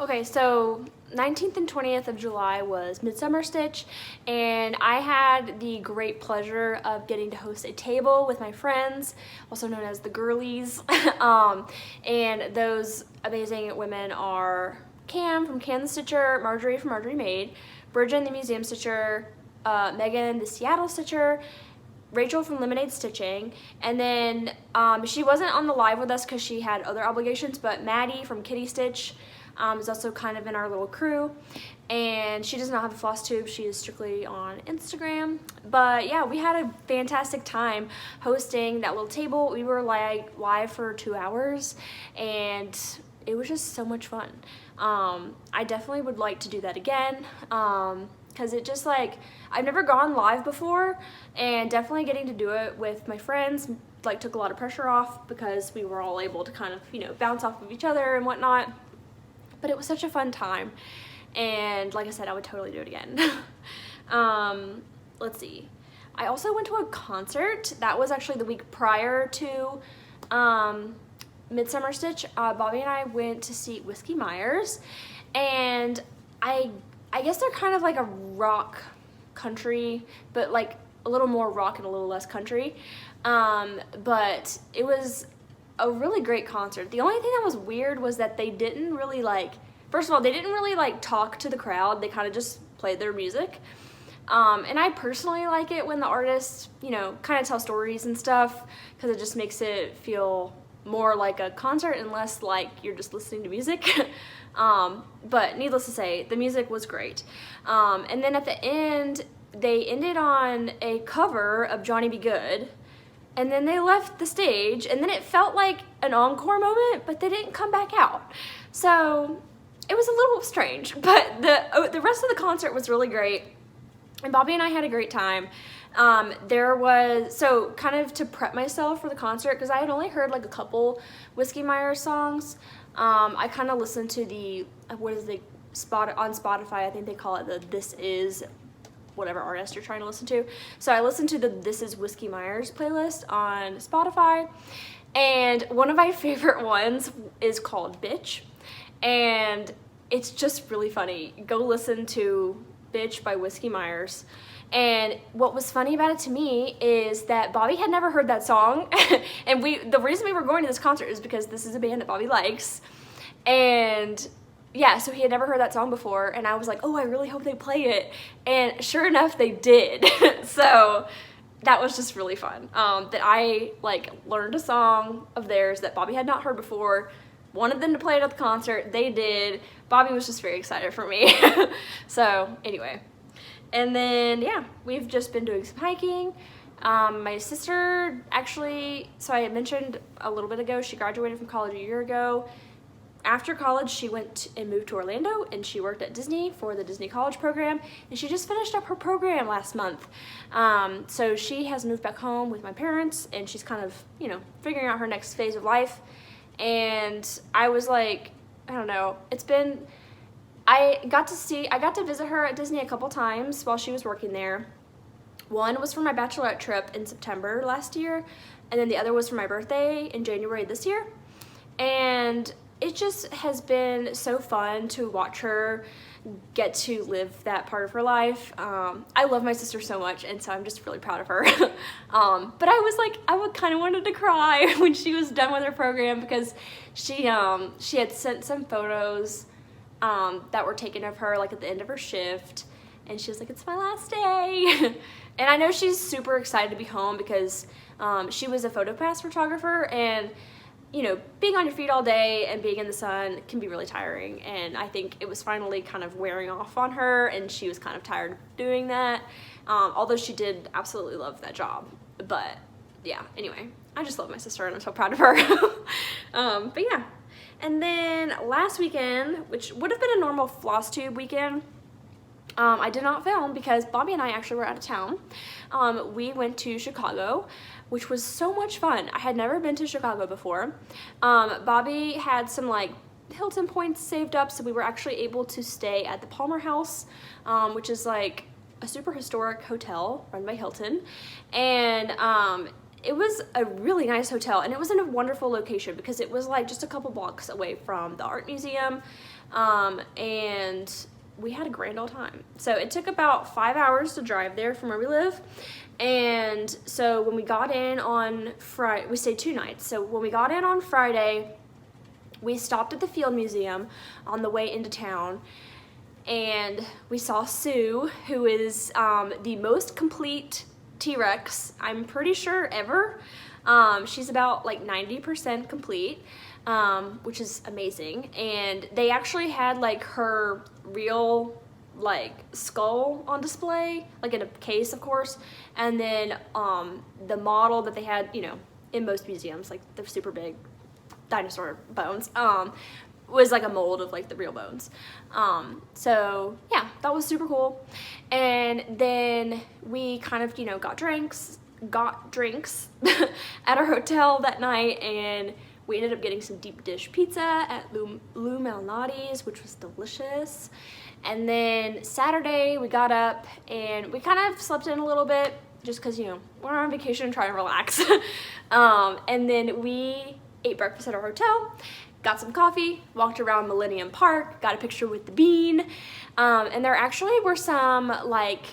Okay, so 19th and 20th of July was Midsummer Stitch, and I had the great pleasure of getting to host a table with my friends, also known as the girlies. And those amazing women are Cam from Can the Stitcher, Marjorie from Marjorie Made, Brijin the Museum Stitcher, Megan the Seattle Stitcher, Rachel from Lemonade Stitching, and then she wasn't on the live with us because she had other obligations, but Maddie from Kitty Stitch, is also kind of in our little crew, and she does not have a Flosstube. She is strictly on Instagram. But yeah, we had a fantastic time hosting that little table. We were like live for 2 hours, and it was just so much fun. I definitely would like to do that again, because it just like, I've never gone live before, and definitely getting to do it with my friends like took a lot of pressure off, because we were all able to kind of, you know, bounce off of each other and whatnot. But it was such a fun time, and like I said, I would totally do it again. Let's see. I also went to a concert. That was actually the week prior to Midsummer Stitch. Bobby and I went to see Whiskey Myers, and I guess they're kind of like a rock country, but like a little more rock and a little less country. But it was a really great concert. The only thing that was weird was that they didn't really like, first of all, they didn't really like talk to the crowd. They kind of just played their music. And I personally like it when the artists, you know, kind of tell stories and stuff, because it just makes it feel more like a concert and less like you're just listening to music. But needless to say, the music was great. And then at the end, they ended on a cover of Johnny B. Good, and then they left the stage, and then it felt like an encore moment, but they didn't come back out. So it was a little strange, but the rest of the concert was really great, and Bobby and I had a great time. So kind of to prep myself for the concert, because I had only heard like a couple Whiskey Myers songs, I kind of listened to the, on Spotify, I think they call it the This Is whatever artist you're trying to listen to. So I listened to the This Is Whiskey Myers playlist on Spotify, and one of my favorite ones is called Bitch, and it's just really funny. Go listen to Bitch by Whiskey Myers. And what was funny about it to me is that Bobby had never heard that song, and the reason we were going to this concert is because this is a band that Bobby likes, and yeah, so he had never heard that song before, and I was like, oh, I really hope they play it, and sure enough, they did. So that was just really fun, that I like learned a song of theirs that Bobby had not heard before, wanted them to play it at the concert, they did. Bobby was just very excited for me. So anyway, and then yeah, we've just been doing some hiking. My sister actually, so I had mentioned a little bit ago, she graduated from college a year ago. After college, she went and moved to Orlando, and she worked at Disney for the Disney College program, and she just finished up her program last month. So she has moved back home with my parents, and she's kind of, you know, figuring out her next phase of life. And I was like, I don't know, I got to visit her at Disney a couple times while she was working there. One was for my bachelorette trip in September last year, and then the other was for my birthday in January this year. And it just has been so fun to watch her get to live that part of her life. I love my sister so much, and so I'm just really proud of her. But I was like, I kind of wanted to cry when she was done with her program, because she had sent some photos that were taken of her like at the end of her shift, and she was like, it's my last day. And I know she's super excited to be home, because she was a PhotoPass photographer, and you know, being on your feet all day and being in the sun can be really tiring, and I think it was finally kind of wearing off on her, and she was kind of tired of doing that, although she did absolutely love that job. But yeah, anyway, I just love my sister, and I'm so proud of her. But yeah, and then last weekend, which would have been a normal Flosstube weekend, I did not film because Bobby and I actually were out of town. We went to Chicago, which was so much fun. I had never been to Chicago before. Bobby had some like Hilton points saved up, so we were actually able to stay at the Palmer House, which is like a super historic hotel run by Hilton. And it was a really nice hotel, and it was in a wonderful location because it was like just a couple blocks away from the art museum, and we had a grand old time. So it took about 5 hours to drive there from where we live. And so when we got in on Friday, we stayed 2 nights. So when we got in on Friday, we stopped at the Field Museum on the way into town, and we saw Sue, who is the most complete T-Rex, I'm pretty sure, ever. She's about like 90% complete. which is amazing. And they actually had like her real like skull on display, like in a case, of course. And then the model that they had, you know, in most museums, like the super big dinosaur bones, was like a mold of like the real bones. So yeah, that was super cool. And then we kind of, you know, got drinks at our hotel that night, and we ended up getting some deep dish pizza at Lou Malnati's, which was delicious. And then Saturday we got up and we kind of slept in a little bit just because, you know, we're on vacation and trying to relax. And then we ate breakfast at our hotel, got some coffee, walked around Millennium Park, got a picture with the bean. And there actually were some, like,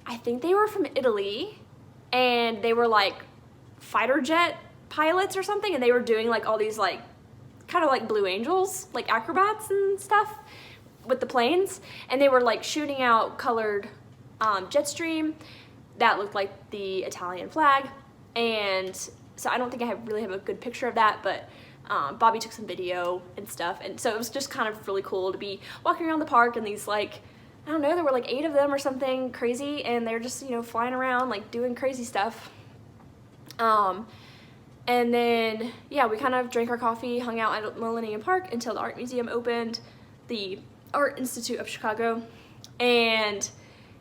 I think they were from Italy, and they were like fighter jet pilots or something, and they were doing like all these like kind of like Blue Angels, like acrobats and stuff with the planes, and they were like shooting out colored jet stream that looked like the Italian flag. And so I don't think I really have a good picture of that, but Bobby took some video and stuff, and so it was just kind of really cool to be walking around the park, and these like, I don't know, there were like 8 of them or something crazy, and they're just, you know, flying around like doing crazy stuff. And then yeah, we kind of drank our coffee, hung out at Millennium Park until the art museum opened, the Art Institute of Chicago, and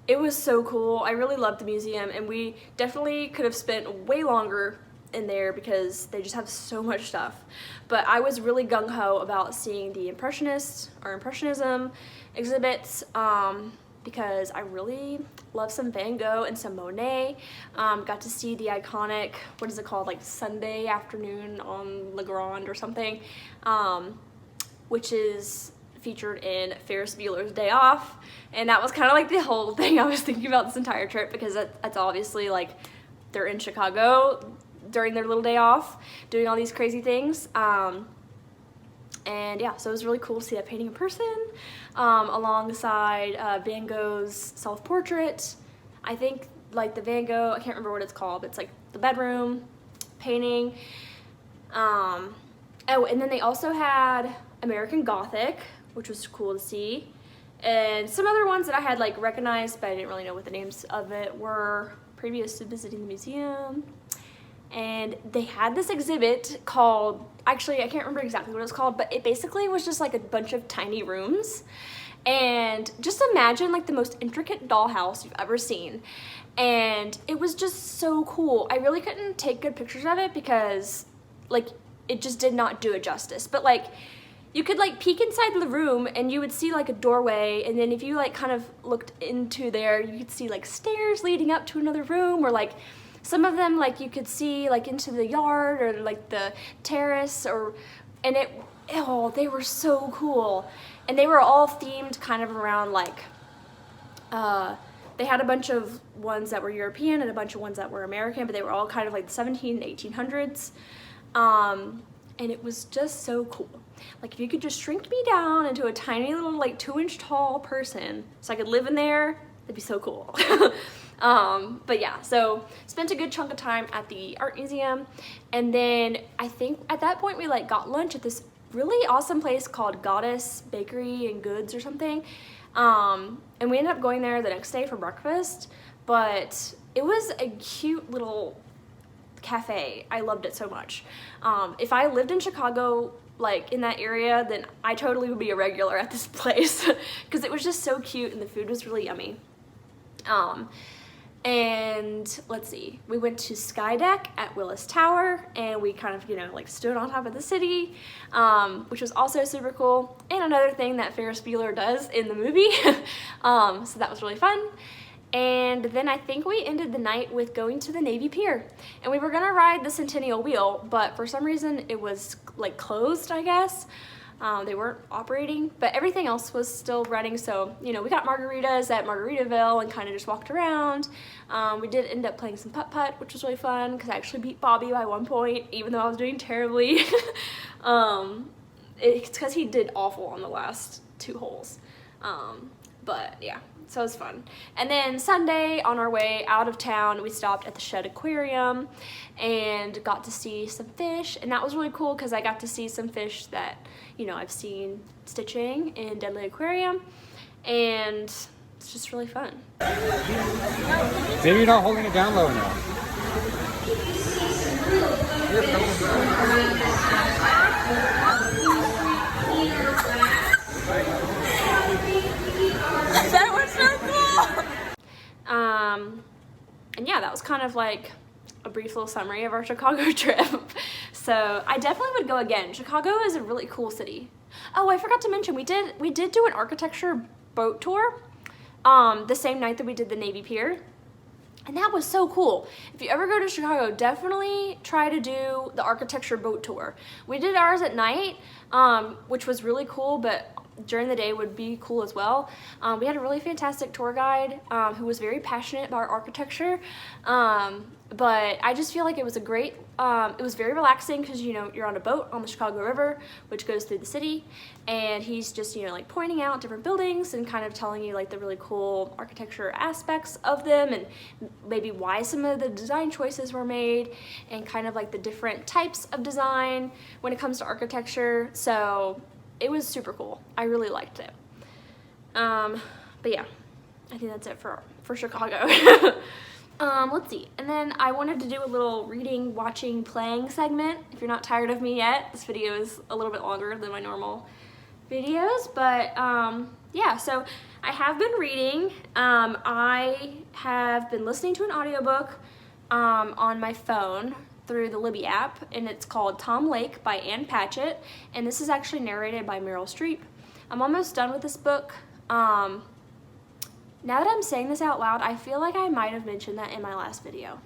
it was so cool. I really loved the museum, and we definitely could have spent way longer in there because they just have so much stuff. But I was really gung-ho about seeing the Impressionist or Impressionism exhibits because I really love some Van Gogh and some Monet. Got to see the iconic, what is it called, like Sunday Afternoon on La Grande or something, which is featured in Ferris Bueller's Day Off. And that was kind of like the whole thing I was thinking about this entire trip, because that's obviously like they're in Chicago during their little day off doing all these crazy things. And yeah, so it was really cool to see that painting in person, alongside Van Gogh's self-portrait. I think like the Van Gogh, I can't remember what it's called, but it's like the bedroom painting. Oh, and then they also had American Gothic, which was cool to see. And some other ones that I had like recognized, but I didn't really know what the names of it were previous to visiting the museum. And they had this exhibit called, actually I can't remember exactly what it was called, but it basically was just like a bunch of tiny rooms. And just imagine like the most intricate dollhouse you've ever seen. And it was just so cool. I really couldn't take good pictures of it because like it just did not do it justice. But like you could like peek inside the room and you would see like a doorway, and then if you like kind of looked into there, you could see like stairs leading up to another room, or like some of them like you could see like into the yard or like the terrace, and they were so cool. And they were all themed kind of around like, they had a bunch of ones that were European and a bunch of ones that were American, but they were all kind of like the 17 and 1800s. And it was just so cool. Like if you could just shrink me down into a tiny little like 2-inch tall person so I could live in there, that'd be so cool. But yeah, so spent a good chunk of time at the art museum, and then I think at that point we like got lunch at this really awesome place called Goddess Bakery and Goods or something, and we ended up going there the next day for breakfast. But it was a cute little cafe. I loved it so much. If I lived in Chicago, like in that area, then I totally would be a regular at this place because it was just so cute and the food was really yummy. And let's see, we went to Sky Deck at Willis Tower, and we kind of, you know, like stood on top of the city, which was also super cool, and another thing that Ferris Bueller does in the movie. So that was really fun. And then I think we ended the night with going to the Navy Pier, and we were gonna ride the Centennial Wheel, but for some reason it was like closed, I guess. They weren't operating, but everything else was still running. So, you know, we got margaritas at Margaritaville and kind of just walked around. We did end up playing some putt-putt, which was really fun because I actually beat Bobby by 1 point, even though I was doing terribly. It's because he did awful on the last 2 holes. But yeah, So it was fun. And then Sunday, on our way out of town, we stopped at the Shed Aquarium and got to see some fish. And that was really cool because I got to see some fish that, you know, I've seen stitching in Deadly Aquarium. And it's just really fun. Maybe you're not holding it down low enough. That was so cool! And yeah, that was kind of like a brief little summary of our Chicago trip. So I definitely would go again. Chicago is a really cool city. Oh, I forgot to mention, we did do an architecture boat tour the same night that we did the Navy Pier. And that was so cool. If you ever go to Chicago, definitely try to do the architecture boat tour. We did ours at night, which was really cool, but during the day would be cool as well. We had a really fantastic tour guide who was very passionate about architecture, but I just feel like it was a great, it was very relaxing because, you know, you're on a boat on the Chicago River, which goes through the city, and he's just, you know, like pointing out different buildings and kind of telling you like the really cool architecture aspects of them and maybe why some of the design choices were made and kind of like the different types of design when it comes to architecture. So it was super cool. I really liked it. But yeah, I think that's it for Chicago. Let's see. And then I wanted to do a little reading, watching, playing segment. If you're not tired of me yet, this video is a little bit longer than my normal videos, but yeah, so I have been reading. I have been listening to an audiobook on my phone through the Libby app, and it's called Tom Lake by Ann Patchett, and this is actually narrated by Meryl Streep. I'm almost done with this book. Now that I'm saying this out loud, I feel like I might have mentioned that in my last video,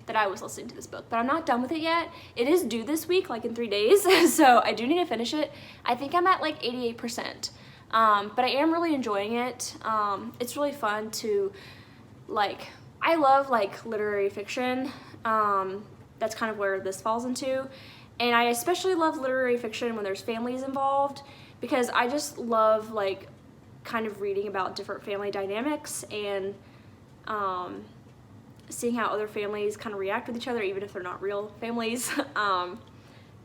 that I was listening to this book, but I'm not done with it yet. It is due this week, like in 3 days, so I do need to finish it. I think I'm at like 88%, but I am really enjoying it. It's really fun to, like, I love like literary fiction. That's kind of where this falls into. And I especially love literary fiction when there's families involved, because I just love like kind of reading about different family dynamics and seeing how other families kind of react with each other, even if they're not real families.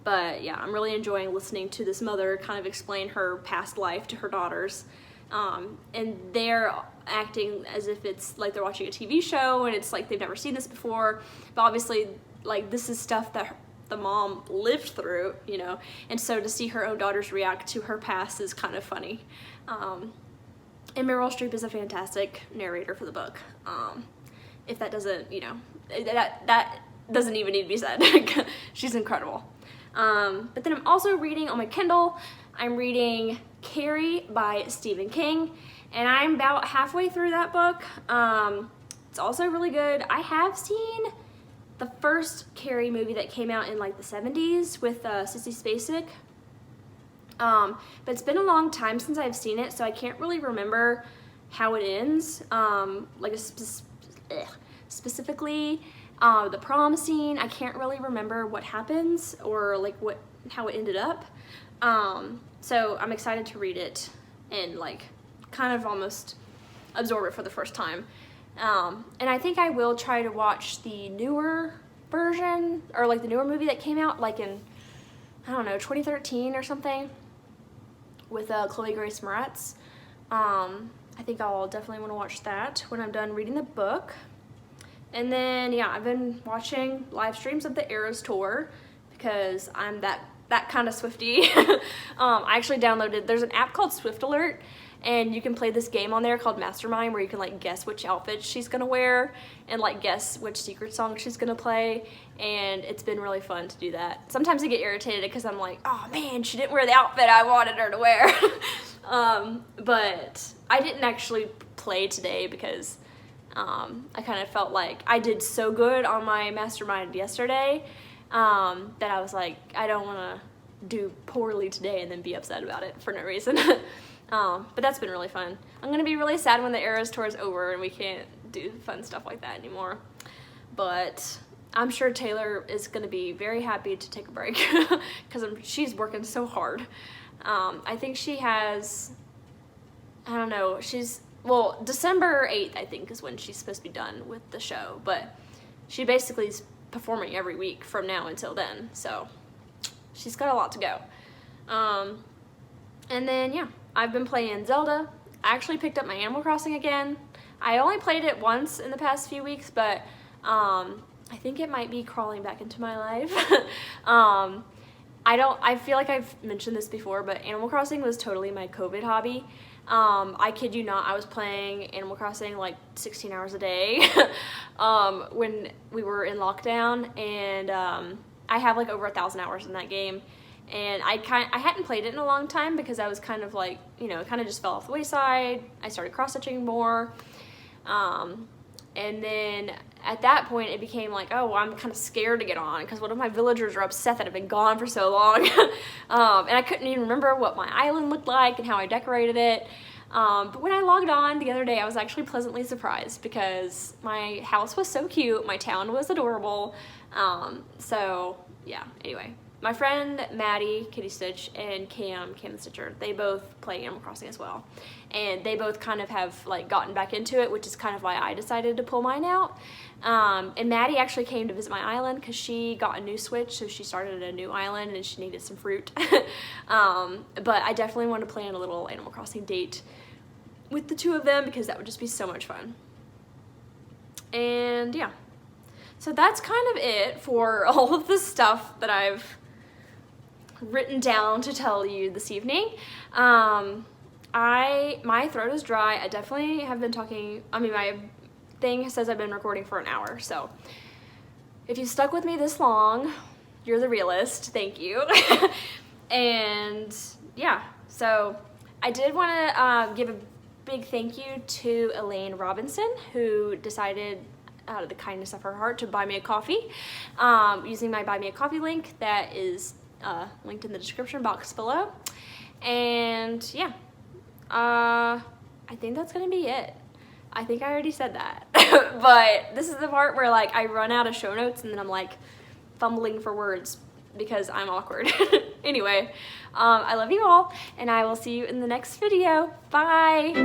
But yeah, I'm really enjoying listening to this mother kind of explain her past life to her daughters. And they're acting as if it's like they're watching a TV show and it's like they've never seen this before. But obviously, like, this is stuff that the mom lived through, you know, and so to see her own daughters react to her past is kind of funny. And Meryl Streep is a fantastic narrator for the book. If that doesn't, you know, that doesn't even need to be said. She's incredible. But then I'm also reading on my Kindle, I'm reading Carrie by Stephen King, and I'm about halfway through that book. It's also really good. I have seen the first Carrie movie that came out in like the 70s with Sissy Spacek. But it's been a long time since I've seen it, so I can't really remember how it ends. Like specifically the prom scene, I can't really remember what happens or like how it ended up. So I'm excited to read it and like kind of almost absorb it for the first time. And I think I will try to watch the newer version, or like the newer movie that came out like in, I don't know, 2013 or something, with Chloe Grace Moretz. I think I'll definitely want to watch that when I'm done reading the book. And then yeah, I've been watching live streams of the Eras tour because I'm that kind of Swiftie. I actually downloaded, there's an app called Swift Alert, and you can play this game on there called Mastermind where you can like guess which outfit she's gonna wear and like guess which secret song she's gonna play, and it's been really fun to do that. Sometimes I get irritated because I'm like, oh man, she didn't wear the outfit I wanted her to wear. But I didn't actually play today because I kind of felt like I did so good on my Mastermind yesterday that I was like, I don't want to do poorly today and then be upset about it for no reason. But that's been really fun. I'm going to be really sad when the Eras tour is over and we can't do fun stuff like that anymore. But I'm sure Taylor is going to be very happy to take a break because she's working so hard. I think she has, I don't know, she's well, December 8th, I think, is when she's supposed to be done with the show, but she basically is performing every week from now until then, so she's got a lot to go. And then, yeah, I've been playing Zelda. I actually picked up my Animal Crossing again. I only played it once in the past few weeks, but I think it might be crawling back into my life. I feel like I've mentioned this before, but Animal Crossing was totally my COVID hobby. I kid you not, I was playing Animal Crossing like 16 hours a day when we were in lockdown, and I have like over 1,000 hours in that game. And I hadn't played it in a long time because I was kind of like, you know, it kind of just fell off the wayside. I started cross-stitching more. And then at that point it became like, oh, well, I'm kind of scared to get on because one of my villagers are upset that I've been gone for so long. And I couldn't even remember what my island looked like and how I decorated it. But when I logged on the other day, I was actually pleasantly surprised because my house was so cute. My town was adorable. So yeah, anyway. My friend Maddie, Kitty Stitch, and Cam the Stitcher, they both play Animal Crossing as well. And they both kind of have like gotten back into it, which is kind of why I decided to pull mine out. And Maddie actually came to visit my island because she got a new Switch, so she started a new island and she needed some fruit. But I definitely want to plan a little Animal Crossing date with the two of them because that would just be so much fun. And yeah, so that's kind of it for all of the stuff that I've written down to tell you this evening. My throat is dry. I definitely have been talking, I mean, my thing says I've been recording for an hour, so if you stuck with me this long, you're the realist. Thank you. And yeah, so I did want to give a big thank you to Elaine Robinson, who decided out of the kindness of her heart to buy me a coffee using my buy me a coffee link that is linked in the description box below. And yeah, I think that's gonna be it. I think I already said that. But this is the part where like I run out of show notes and then I'm like fumbling for words because I'm awkward. Anyway, I love you all and I will see you in the next video. Bye.